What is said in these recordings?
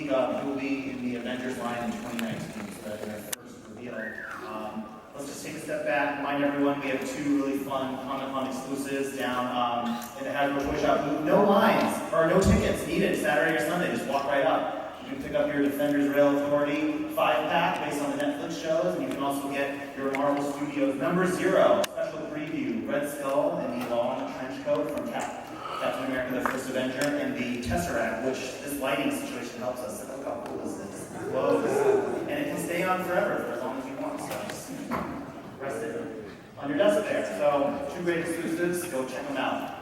week, he will be in the Avengers line in 2019, so that's our first reveal. Let's just take a step back, remind everyone we have two really fun Comic-Con exclusives down in the Hasbro Toy Shop booth. No lines, or no tickets needed Saturday or Sunday, just walk right up. You can pick up your Defenders Rail Authority 5-pack based on the Netflix shows, and you can also get your Marvel Studios number 0 special preview, Red Skull and the long trench coat from Captain America the First Avenger, and the Tesseract, which this lighting situation helps us. Look how cool this is. It glows. And it can stay on forever for as long as you want, so just rest it on your desk there. So, two great exclusives, go check them out.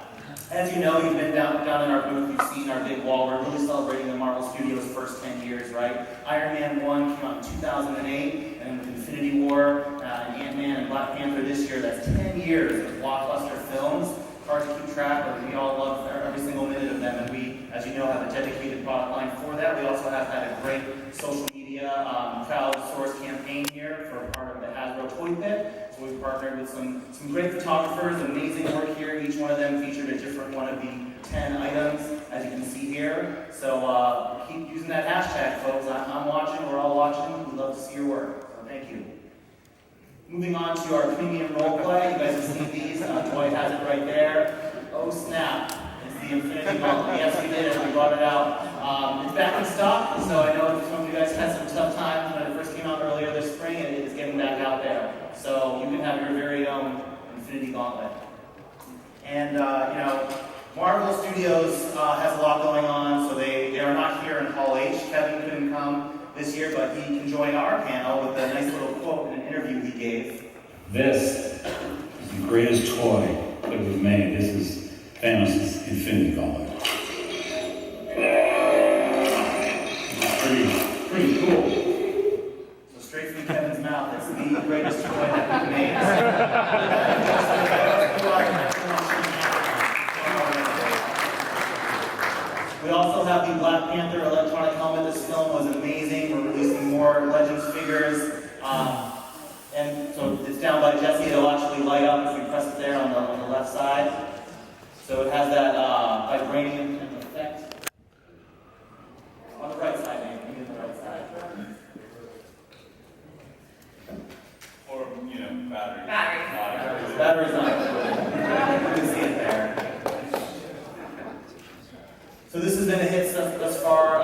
As you know, you've been down in our booth, you've seen our big wall. We're really celebrating the Marvel Studios' first 10 years, right? Iron Man 1 came out in 2008, and with Infinity War, and Ant-Man and Black Panther this year, that's 10 years of blockbuster films. Hard to keep track of. We all love every single minute of them, and we, as you know, have a dedicated product line for that. We also have had a great social media crowdsourced campaign here for part of the Hasbro Toy Pit. So we've partnered with some great photographers, amazing work here. Each one of them featured a different one of the 10 items, as you can see here. So keep using that hashtag, folks. I'm watching, we're all watching. We'd love to see your work, so thank you. Moving on to our premium role play. You guys have seen these. Dwight has it right there. Oh snap. It's the Infinity Gauntlet. Yes, we did it. We brought it out. It's back in stock, so I know some of you guys had some tough times when it first came out earlier this spring, and it's getting back out there. So you can have your very own Infinity Gauntlet. And, Marvel Studios has a lot going on, so they are not here in Hall H. Kevin couldn't come this year, but he can join our panel with a nice little quote in an interview he gave. This is the greatest toy that we've made. This is Thanos' Infinity Gauntlet. It's pretty cool. So straight from Kevin's mouth, it's the greatest toy that we've made. We also have the Black Panther electronic helmet. This film was amazing. We're releasing more Legends figures. And so it's down by Jesse. It'll actually light up if we press it there on the left side. So it has that vibranium effect. On the right side, maybe. On the right side. Or, battery. Battery's not good. You can see it there. So this has been a hit thus far.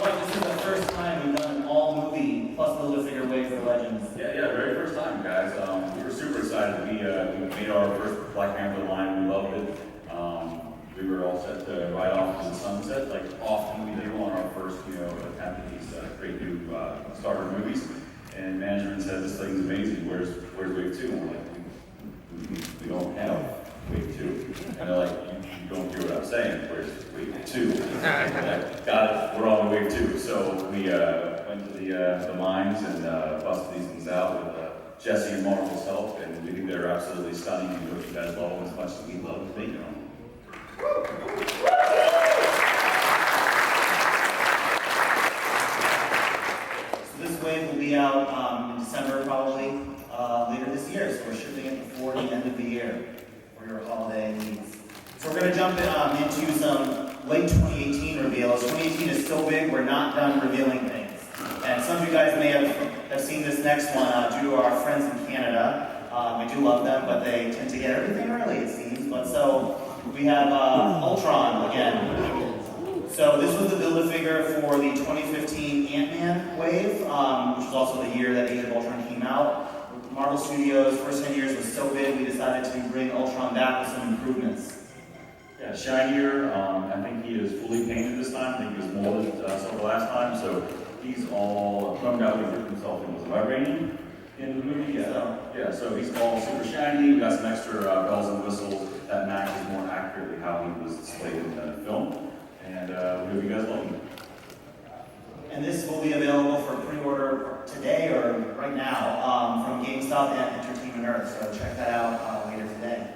This is the first time we've done an all-movie plus Build-A-Figure wave for Legends. Yeah, very first time, guys. We were super excited. We made our first Black Panther line. We loved it. We were all set to ride off to the sunset, like often we do on our first, attempt at these great new Star Wars movies. And management said, "This thing's amazing. Where's wave 2?" And we're like, we don't have wave 2. And they're like, you don't hear what I'm saying. Where's wave 2? Like, got it. We're on wave 2. So we went to the mines and busted these things out with Jesse and Marvel's help, and we think they're absolutely stunning. We hope you guys love them as much as we love making them. So this wave will be out in December probably, later this year. So we're shipping it before the end of the year for your holiday needs. So we're going to jump into some late 2018 reveals. 2018 is so big, we're not done revealing things. And some of you guys may have seen this next one due to our friends in Canada. We do love them, but they tend to get everything early, it seems. But so we have Ultron again. So this was the Build-A-Figure for the 2015 Ant-Man wave, which was also the year that Age of Ultron came out. Marvel Studios' first 10 years was so big, we decided to bring Ultron back with some improvements. Yeah, shinier. I think he is fully painted this time. I think he was molded so last time. So he's all chromed out. He ripped himself in. Was it vibranium in the movie? Yeah. So he's all super shiny. We got some extra bells and whistles that matches more accurately how he was displayed in the film. And we hope you guys love him. And this will be available for pre-order today or right now from GameStop and Entertainment Earth. So check that out later today.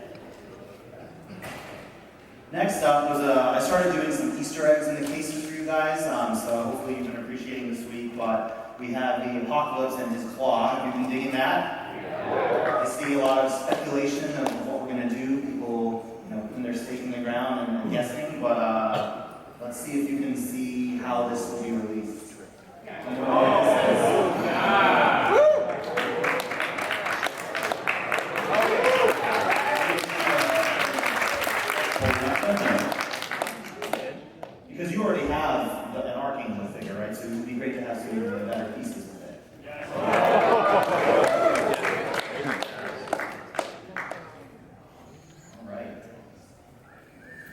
Next up was I started doing some Easter eggs in the cases for you guys. So hopefully you've been appreciating this week. But we have the Apocalypse and his claw. Have you been digging that? I see a lot of speculation of what we're going to do. People, putting their stake in the ground and guessing. But Let's see if you can see how this will be released. Because you already have an Archangel figure, right? So it would be great to have some even better pieces with it.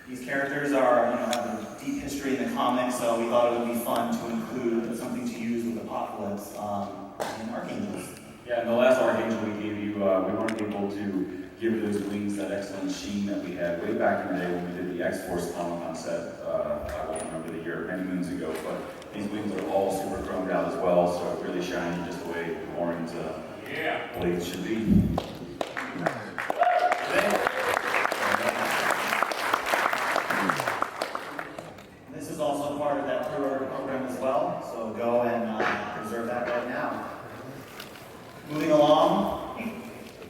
These characters have a deep history in the comics, so we thought it would be fun to include something to use with Apocalypse in Archangels. Yeah, and the last Archangel we gave you, we weren't able to give those wings that excellent sheen that we had way back in the day when we did the X-Force Comic-Con set. I won't remember the year, many moons ago, but these wings are all super chromed out as well, so really shiny just the way Warren's blades should be. This is also part of that pre-order program as well, so go and reserve that right now. Moving along,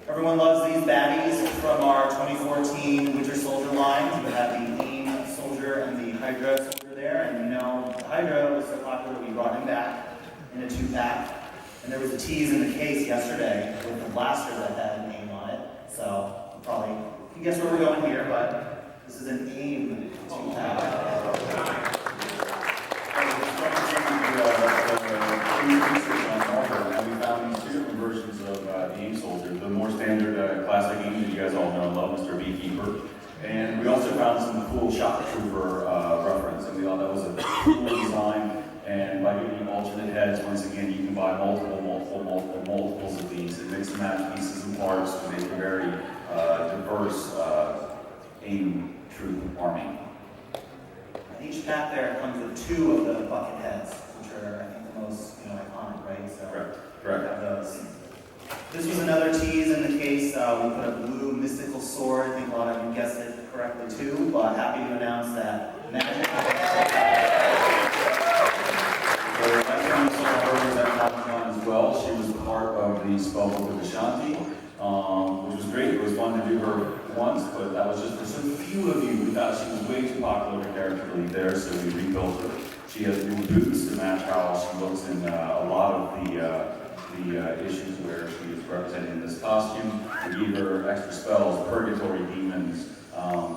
everyone loves these baddies from our 2014 Winter Soldier line. We have the AIM Soldier and the Hydra Soldier there, and you know the Hydra was so popular we brought him back in a 2-pack. And there was a tease in the case yesterday with the blaster that had an AIM on it, so you probably can guess where we're going here, but this is an AIM 2-pack. And we found these 2 different versions of the AIM Soldier. The more standard classic AIM that you guys all know and love, Mr. Beekeeper. And we also found some cool Shock Trooper reference, and we thought that was a cool design. And by giving you alternate heads, once again, you can buy multiples of these and mix and match pieces and parts to make a very diverse AIM troop army. Each pack there comes with 2 of the bucket heads, which are, I think, the most iconic, right? So Correct. we have those. This was another tease in the case. We put a blue mystical sword. I think a lot of you guessed it correctly too, but happy to announce that Magic as well. She was part of the Spellbook of Ashanti, which was great. It was fun to do her once, but that was just for so few of you. We thought she was way too popular to character to leave there, so we rebuilt her. She has new boots to match how she looks in a lot of the issues where she is represented in this costume. We gave her extra spells, purgatory demons,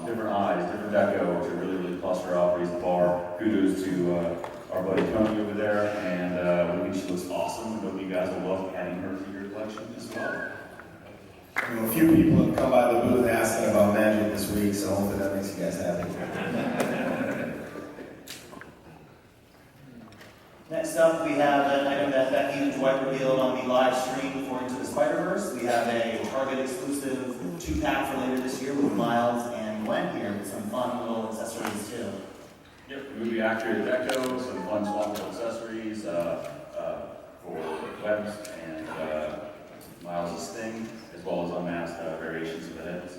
different eyes, different deco to really plus her out, raise the bar. Kudos to our buddy Tony over there, and we think she looks awesome. I hope you guys will love adding her to your collection as well. A few people have come by the booth asking about Magic this week, so hopefully that makes you guys happy. Next up, we have an item that Becky and Dwight revealed on the live stream for Into the Spider-Verse. We have a Target exclusive 2-pack for later this year with Miles and Gwen here with some fun little accessories too. Yep, movie accurate deco, some fun swappable accessories for webs and Miles' Sting, as well as unmasked variations of the heads.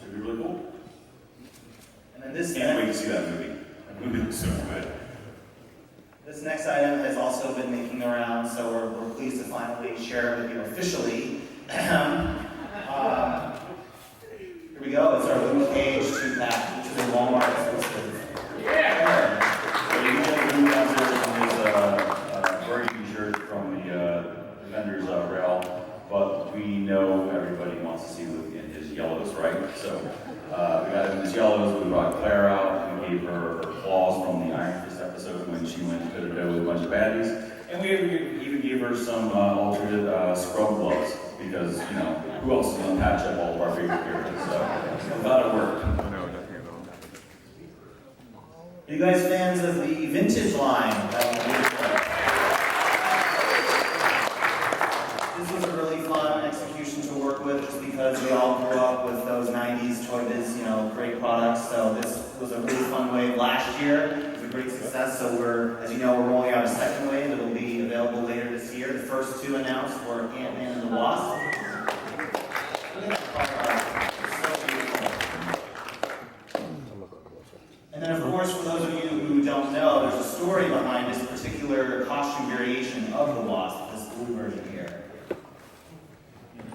Should be really cool. And then this Can't wait to see that movie. That movie looks so good. This next item has also been making the rounds, so we're pleased to finally share it with you officially. Here we go. It's our Luke Cage 2-pack, which is a Walmart exclusive. So you get the blue answer from his burgundy shirt from the Defenders rail, but we know everybody wants to see Luke in his yellows, right? So we got him in his yellows, we brought Claire out, we gave her claws from the Iron Fist episode when she went to Cutouts with a bunch of baddies, and we even gave her some alternate scrub gloves, because, you know, who else is going to patch up all of our favorite characters? So I thought it worked. Are you guys fans of the vintage line? This was a really fun execution to work with, just because we all grew up with those 90s Toy Biz, great products. So this was a really fun wave last year. It was a great success. So as you know, we're rolling out a second wave that will be available later this year. The first 2 announced were Ant-Man and the Wasp. And then, of course, for those of you who don't know, there's a story behind this particular costume variation of the Wasp, this blue version here.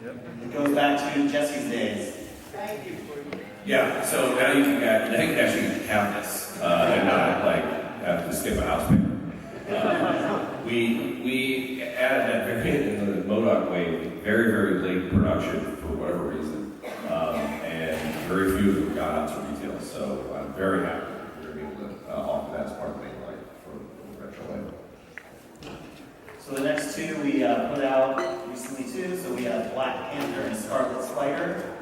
It goes back to Jesse's days. Yeah, so now you can actually have this. skip a house paper. We added that variant in the MODOK wave very, very late production for whatever reason. And very few of them got out to retail. So I'm very happy we're able to offer that as part of the main line for the retro wave. So the next two we put out recently too. So we have Black Panther and Scarlet Spider.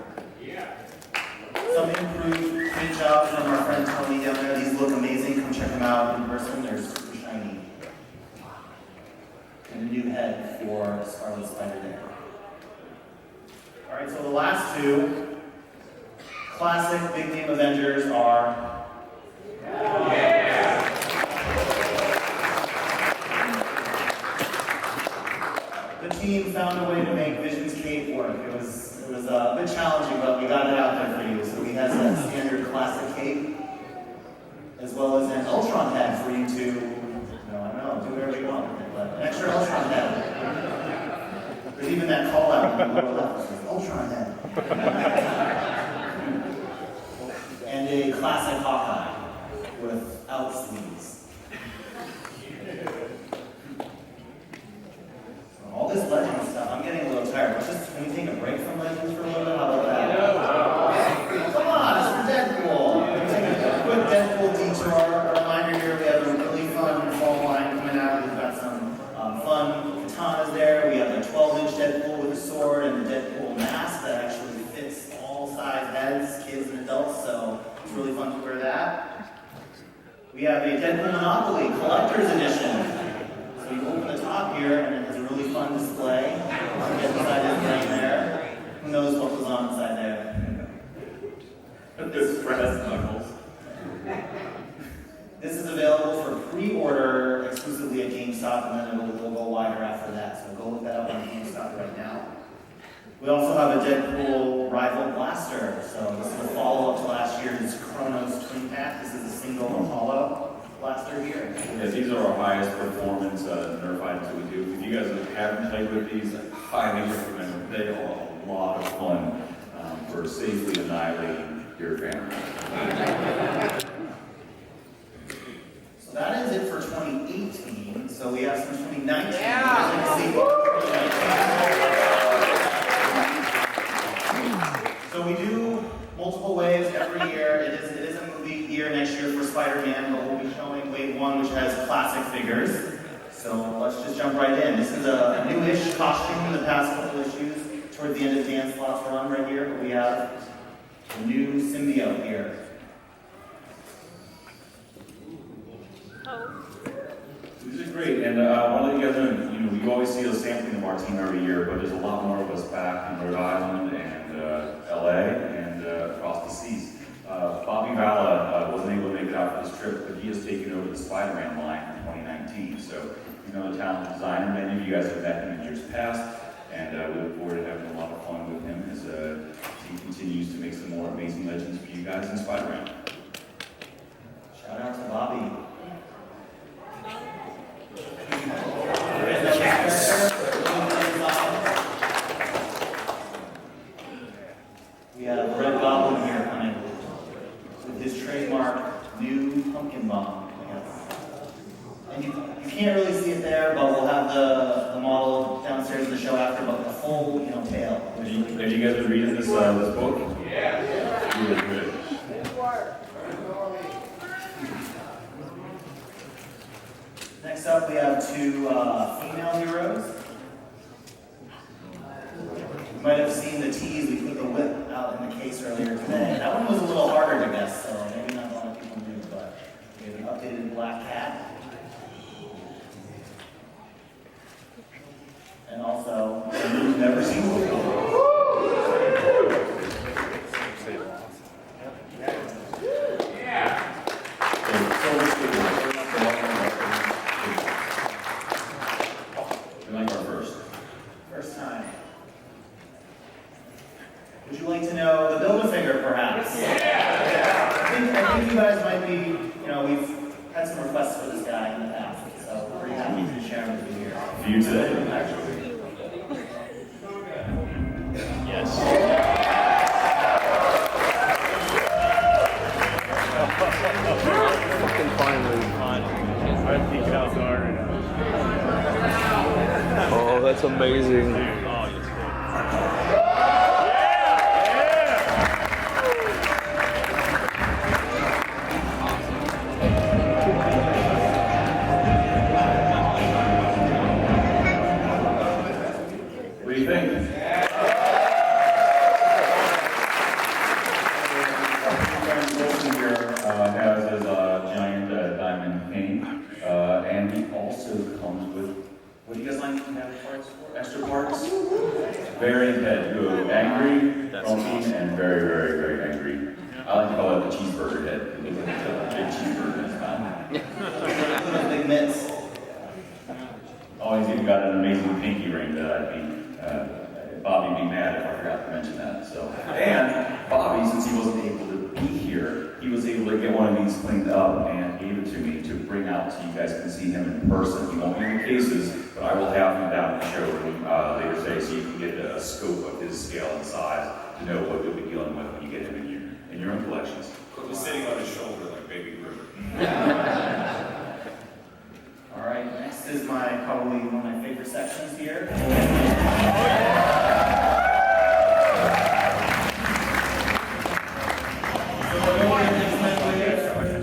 Some improved paint jobs from our friend Tony down there. These look amazing. Come check them out in person. They're super shiny. And a new head for Scarlet Spider there. All right, so the last two classic big name Avengers are. The team found a way to make Vision's cape work. It was a bit challenging, but we got it out there for you. So he has that standard classic cape, as well as an Ultron head for you to, do whatever you want with it, but an extra Ultron head. There's even that call out in the lower left, that says Ultron head. And a classic Hawkeye without sleeves. All this Legends stuff, I'm getting a little tired. Can we take a break from Legends for a little bit? How about that? Come on, it's for Deadpool. We're taking a quick Deadpool detour. A reminder here, we have a really fun fall line coming out. We've got some fun katanas there. We have a 12-inch Deadpool with a sword and a Deadpool mask that actually fits all size heads, kids and adults, so it's really fun to wear that. We have a Deadpool Monopoly Collector's Edition. So you open the top here, and it has a really fun display. You get inside his brain there. Who knows what was on inside there? This is brass knuckles. This is available for pre-order exclusively at GameStop, and then it will go wider after that. So go look that up on GameStop right now. We also have a Deadpool Rival Blaster. So this is a follow-up to last year's Chronos Twin Pack. This is a single hollow blaster here. Yes, these are our highest performance Nerf items that we do. If you guys haven't played with these, I highly recommend them. They are a lot of fun for safely annihilating your family. So that is it for 2018. So we have some 2019. So we do multiple waves every year. It is a movie year next year for Spider-Man, but we'll be showing Wave 1, which has classic figures. So let's just jump right in. This is a newish costume in the past couple issues. Toward the end of Dan Slott's run right here, we have a new symbiote here. These are great, and one of you guys know, we always see us sampling of our team every year, but there's a lot more of us back in Rhode Island and LA and across the seas. Bobby Valla wasn't able to make it out for this trip, but he has taken over the Spider-Man line for 2019. So, the talented designer, many of you guys have met him in years past, and we look forward to having a lot of fun with him as he continues to make some more amazing legends for you guys in Spider-Man. Shout out to Bobby. We have Red Goblin here coming with his trademark new pumpkin bomb. Yes. And you can't really see it there, but we'll have the model downstairs in the show after, but the full tail. Have you guys been reading this book? Yeah. It's really good. Next up, we have two female heroes. You might have seen the tease, we put the whip out in the case earlier today. That one was a little harder to guess, so maybe not a lot of people knew, but we have an updated black cat. And also, you've never seen before. First time. Would you like to know the Build-A-Figure, perhaps? Yeah. I think you guys might be, we've had some requests for this guy in the past, so we're pretty happy to share him with you here. For you today, actually. Yes. Fucking finally. That's amazing. What do you think? Wilson here has his giant diamond cane, and he also comes with, what do you guys like to have parts for? Extra parts? Variant head. You go angry, grumpy, and very, very, very angry. I like to call it the cheeseburger head. It looks like a big cheeseburger in his mouth. Big mitts. Oh, he's even got an amazing pinky ring that I'd be, Bobby would be mad if I forgot to mention that. So, and Bobby, since he wasn't able to be here, he was able to get one of these cleaned up and gave it to me to bring out so you guys can see him in person. He won't be in the cases, but I will have him down in the showroom later today so you can get a scope of his scale and size to know what you'll be dealing with when you get him in your own collections. He's sitting on his shoulder like Baby Groot. All right, next is probably one of my favorite sections here.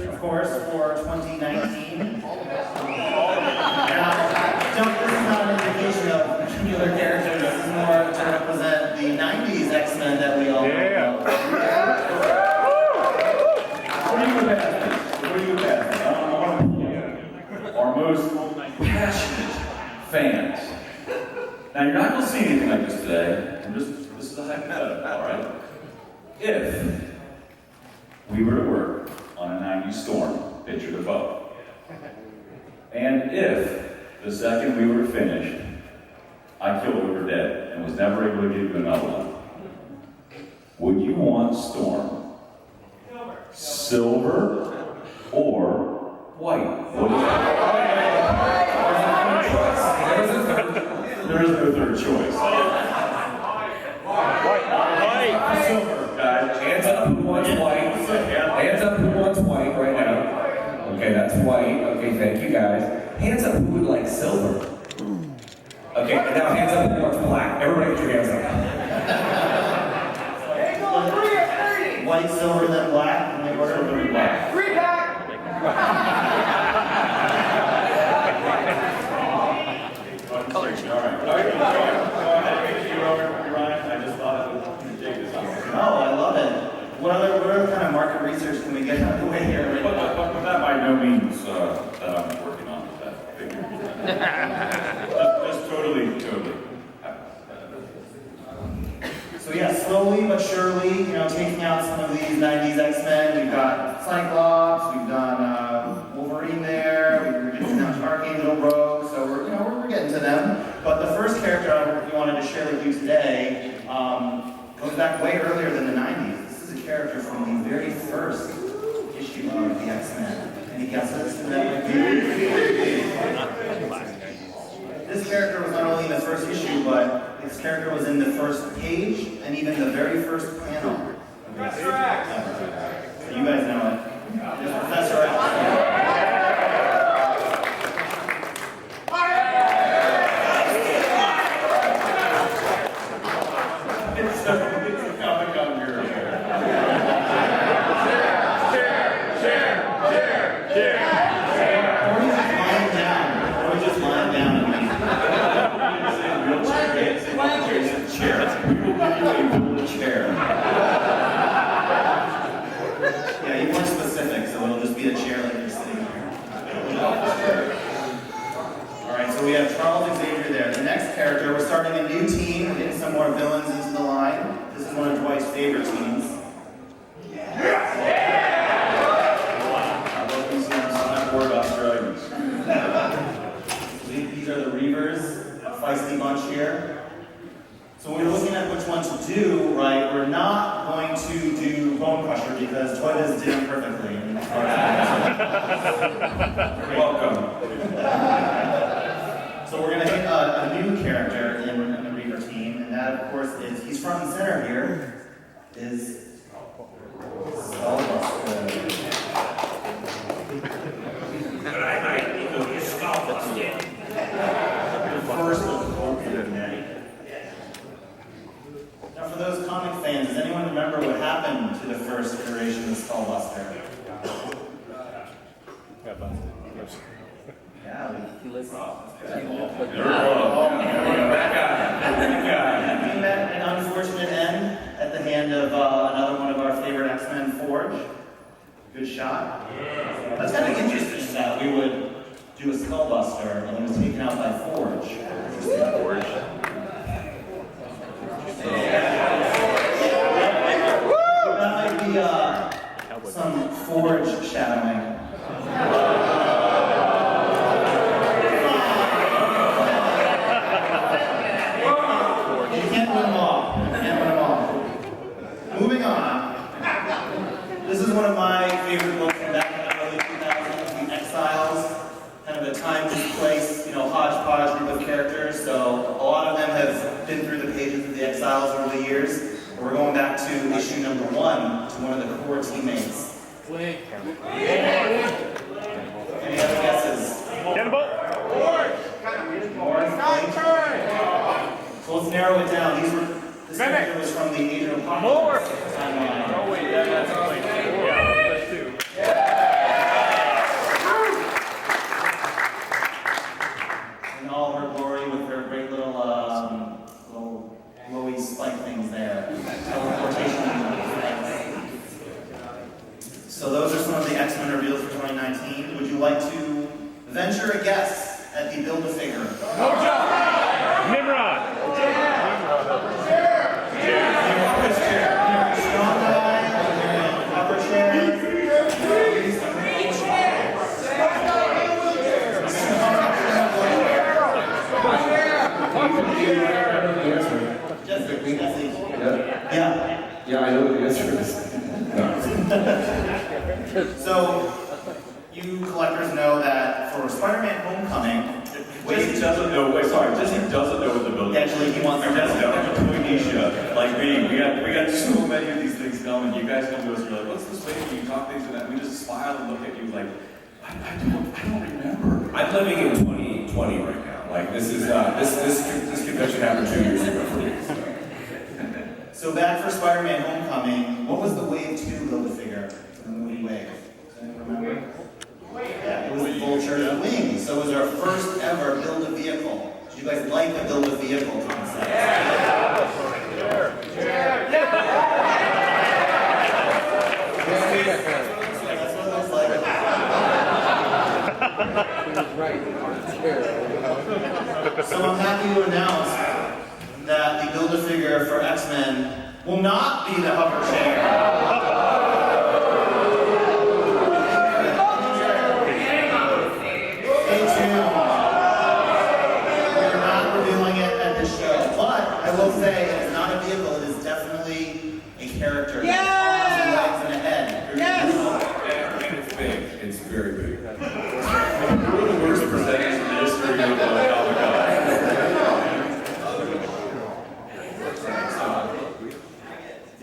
Of course, for 2019. Now, this is not an indication of particular characters. This is more to represent the 90s X-Men that we all know. Our most passionate fans. Now, you're not going to see anything like this today. This is a hypothetical, all right? If we were to work on a 90s storm, pictured above, and if the second we were finished, I killed Over Dead and was never able to give you another one, would you want Storm silver or white? What is that? There is no third choice. Silver, guys. Hands up who wants white. Hands up who wants white right now. Okay, that's white. Okay, thank you guys. Hands up who would like silver. Okay, and now hands up who wants black. Everybody get your hands up. White, silver, then black. And they order Silver and black. I just thought I would dig this out. Oh, I love it. What other kind of market research can we get out of the way here? But that by no means that I'm working on with that figure. just totally. So yeah, slowly but surely, taking out some of these 90s X-Men. We've got Cyclops, we've done Wolverine there, we're getting down to Archangel Rogue, so we're getting to them. But the first character we wanted to share with you today goes back way earlier than the 90s. This is a character from the very first issue of the X-Men. Any guesses? This character was not only in the first issue, but this character was in the first page and even the very first panel. That's correct. So you guys know it. It's Professor X. It's a Comic Con mirror. Or just lying down. Chair. We will give you a wooden chair. Yeah, you weren't specific, so it'll just be a chair like you're sitting here. Alright, so we have Charles Xavier there. The next character, we're starting a new team, we're getting some more villains into the line. This is one of Dwight's favorite teams. I love these things. I'm not worried about dragons. These are the Reavers, a feisty bunch here. So when we're looking at which one to do, right, we're not going to do Bone Crusher because Toyota did him perfectly. You're welcome. So we're going to hit a new character in the Reaver team, and that, of course, is, he's front and center here, is Skullbuster. The first of the Skullbuster. Yeah, He lives We met an unfortunate end at the hand of another one of our favorite X-Men, Forge. Good shot. That's kind of interesting that we would do a Skullbuster and it was taken out by Forge. That might be some Forge shadowing. You can't win them all. Moving on. This is one of my favorite books from back in the early 2000s, The Exiles. Kind of a time-displaced, hodgepodge group of characters. So a lot of them have been through the pages of The Exiles over the years. We're going back to issue number 1 to one of the core teammates. Any other guesses? More? So let's narrow it down. This character was from the Age of Apocalypse timeline. Oh wait, that's like that's 2. In all her glory with her great little glowy spike things there. Teleportation. So those are some of the X-Men reveals for 2019. Would you like to venture a guess at the Build-A-Figure? Nimrod. Strong guy, upper chair. Jesse. Yeah, I know the answer is. So, you collectors know that for Spider-Man Homecoming, Jesse doesn't know what the building. Actually, he wants to Jesse, I'm a Toynisha, like me. We got so many of these things coming. You guys come to us, you're like, what's this way? You talk things to that. We just smile and look at you like, I don't remember. I'm living in 2020 right now. Like this is this convention happened 2 years ago for me. So back for Spider-Man Homecoming, what was the Wave 2 Build-A-Figure in the movie Wave? Does anyone remember? Yeah, it was the Vulture's Wings. So it was our first ever Build-A-Vehicle. Did you guys like the Build-A-Vehicle concept? That's what it looks like. So I'm happy to announce that the Build-A-Figure for X-Men will not be the hover chair. Stay tuned. We're not revealing it at this show, but I will say it's not a vehicle, it is definitely a character. Arms and legs and a head. It's big. It's very big. One of the worst presenters in the history of Comic Con.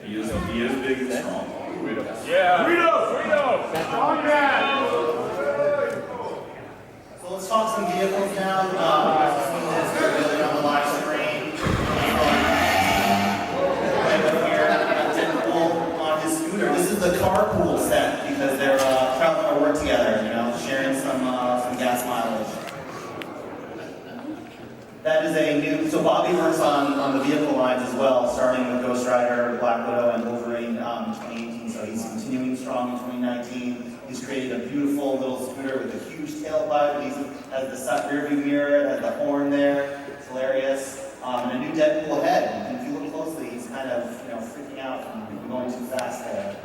He is big and strong. Yeah. Rito. So let's talk some vehicles now. This really on the live screen. Right over here, Deadpool on his scooter. This is the carpool set because they're traveling to work together, sharing some gas mileage. That is a new, so Bobby works on the vehicle lines as well, starting with Ghost Rider, Black Widow, and Wolverine in 2018. So he's continuing strong in 2019. He's created a beautiful little scooter with a huge tailpipe. He has the rear view mirror, has the horn there. It's hilarious. And a new Deadpool head. And if you look closely, he's kind of freaking out from going too fast there.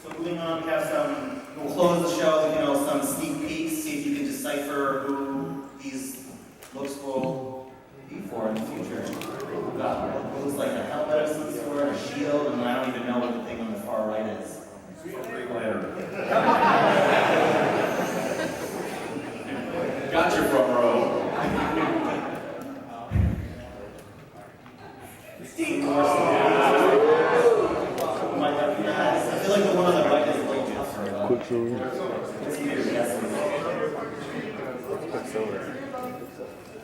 So moving on, we have we'll close the show with some sneak peeks, see if you can decipher who these looks will be for in the future. It looks like a helmet of some sort, a shield, and I don't even know what the thing on the far right is. Got your front row. Might recognize. I feel like the one on the right is a little tougher.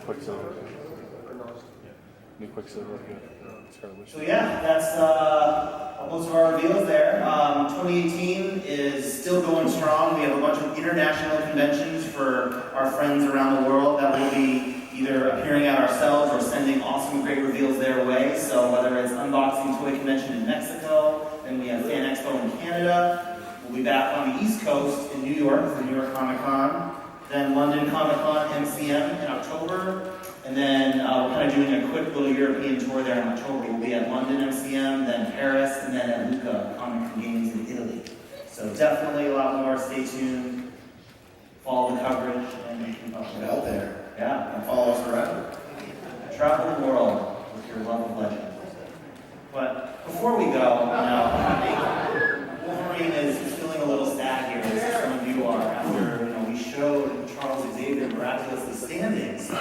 Quicksilver. New Quicksilver, good. So yeah, that's most of our reveals there. 2018 is still going strong. We have a bunch of international conventions for our friends around the world that will be either appearing at ourselves or sending awesome, great reveals their way. So whether it's Unboxing Toy Convention in Mexico, then we have Fan Expo in Canada. We'll be back on the East Coast in New York for New York Comic Con. Then London Comic Con MCM in October. And then we're kind of doing a quick little European tour there in October. We'll be at London MCM, then Paris, and then at Lucca Comics and Games in Italy. So definitely a lot more. Stay tuned. Follow the coverage and keep up with Get it. out there Yeah. and follow us around. Travel the world with your love of legends. But before we go, I think Wolverine is feeling a little sad here, as some of you are, after we showed Charles Xavier miraculously standing. So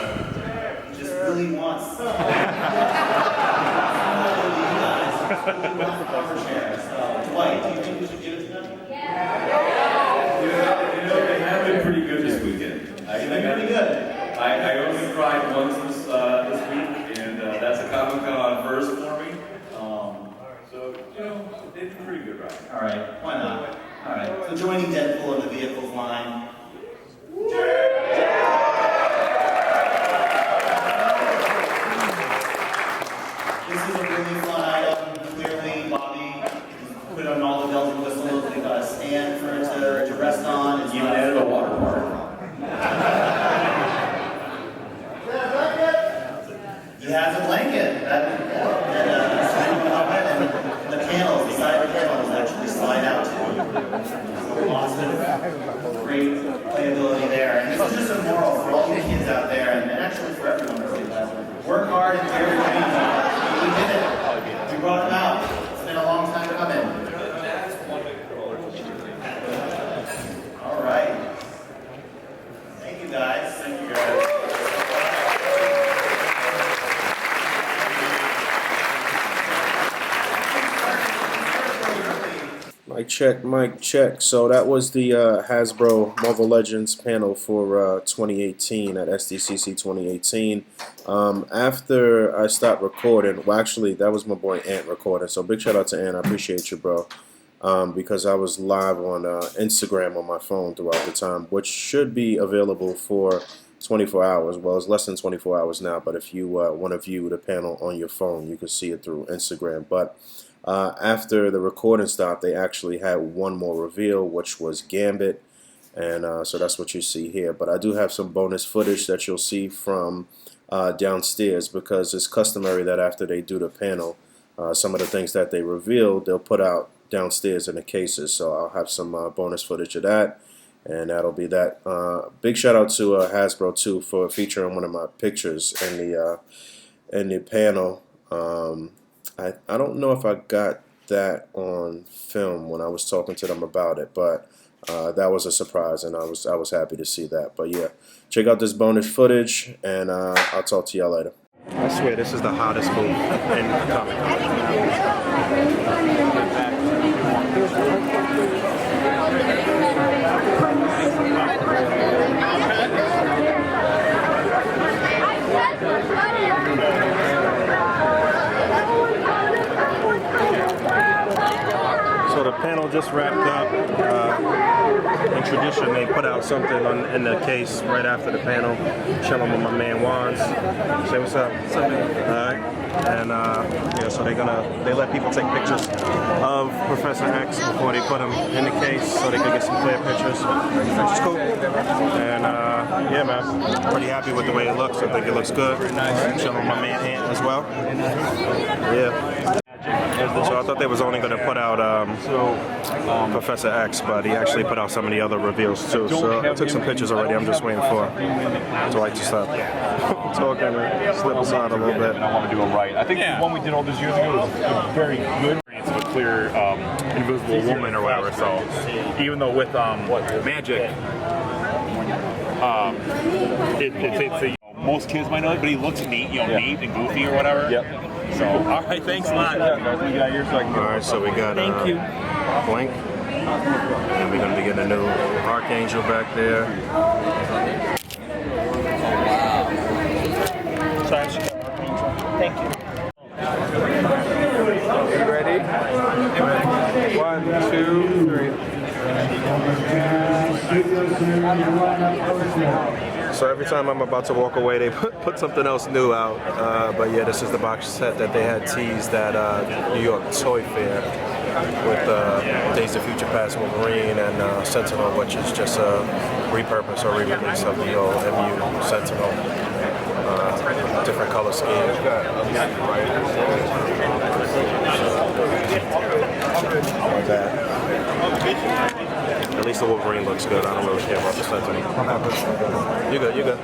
he just really wants you guys really want the cover chair. So Dwight, do you think we should give it to them? They have been pretty good this weekend. Pretty good. I only cried once this week, and that's a Comic-Con first for me. So, they did pretty good, right? All right, why not? All right, so joining Deadpool in the vehicles line. This is a really fun item. Clearly, Bobby put on all the bells and whistles. We've got a stand for it to rest on. It's Even added a water park. He has a blanket and the panels, the side panels actually slide out too. So lots of great playability there. And this is just a moral for all you kids out there, and actually for everyone really. Work hard and dare your dreams. We did it. We brought them out. It's been a long time coming. All right. Thank you guys. Thank you guys. Mic check. So that was the Hasbro Marvel Legends panel for 2018 at SDCC 2018. After I stopped recording, well actually that was my boy Ant recording, so big shout out to Ant, I appreciate you, bro. Because I was live on Instagram on my phone throughout the time, which should be available for 24 hours. Well, it's less than 24 hours now, but if you want to view the panel on your phone, you can see it through Instagram. But after the recording stopped, they actually had one more reveal, which was Gambit, and so that's what you see here. But I do have some bonus footage that you'll see from downstairs, because it's customary that after they do the panel, some of the things that they reveal, they'll put out downstairs in the cases. So I'll have some bonus footage of that, and that'll be that. Big shout out to Hasbro too for featuring one of my pictures in the panel. I don't know if I got that on film when I was talking to them about it, but that was a surprise, and I was happy to see that. But yeah, check out this bonus footage, and I'll talk to y'all later. I swear this is the hottest booth in Comic-Con. So the panel just wrapped up. In tradition, they put out something in the case right after the panel. Chilling with my man Wands. Say what's up. What's up, man? All right. And yeah, so they let people take pictures of Professor X before they put him in the case, so they could get some clear pictures, which is cool. And yeah, man, pretty happy with the way it looks. I think it looks good. Chilling with my man Ant as well. Yeah. So I thought they was only going to put out Professor X, but he actually put out some of the other reveals too. So I took some pictures already. I'm just waiting for Dwight to stop talking and slip aside a little bit. I want to do it right. I think the one we did all those years ago was very good. It's a clear invisible woman or whatever. So even though with magic, it's most kids might know it, but he looks neat, neat and goofy or whatever. Yep. So, all right, thanks a lot. Alright, so we got Blink, and we're going to be getting a new Archangel back there. Thank you. You ready? 1, 2, 3. So every time I'm about to walk away, they put something else new out. But yeah, this is the box set that they had teased at New York Toy Fair with Days of Future Past Wolverine and Sentinel, which is just a repurpose or re-release of the old MU Sentinel. Different color scheme. Like that. At least the Wolverine looks good. I don't really care about the Sentinel. You good, you good.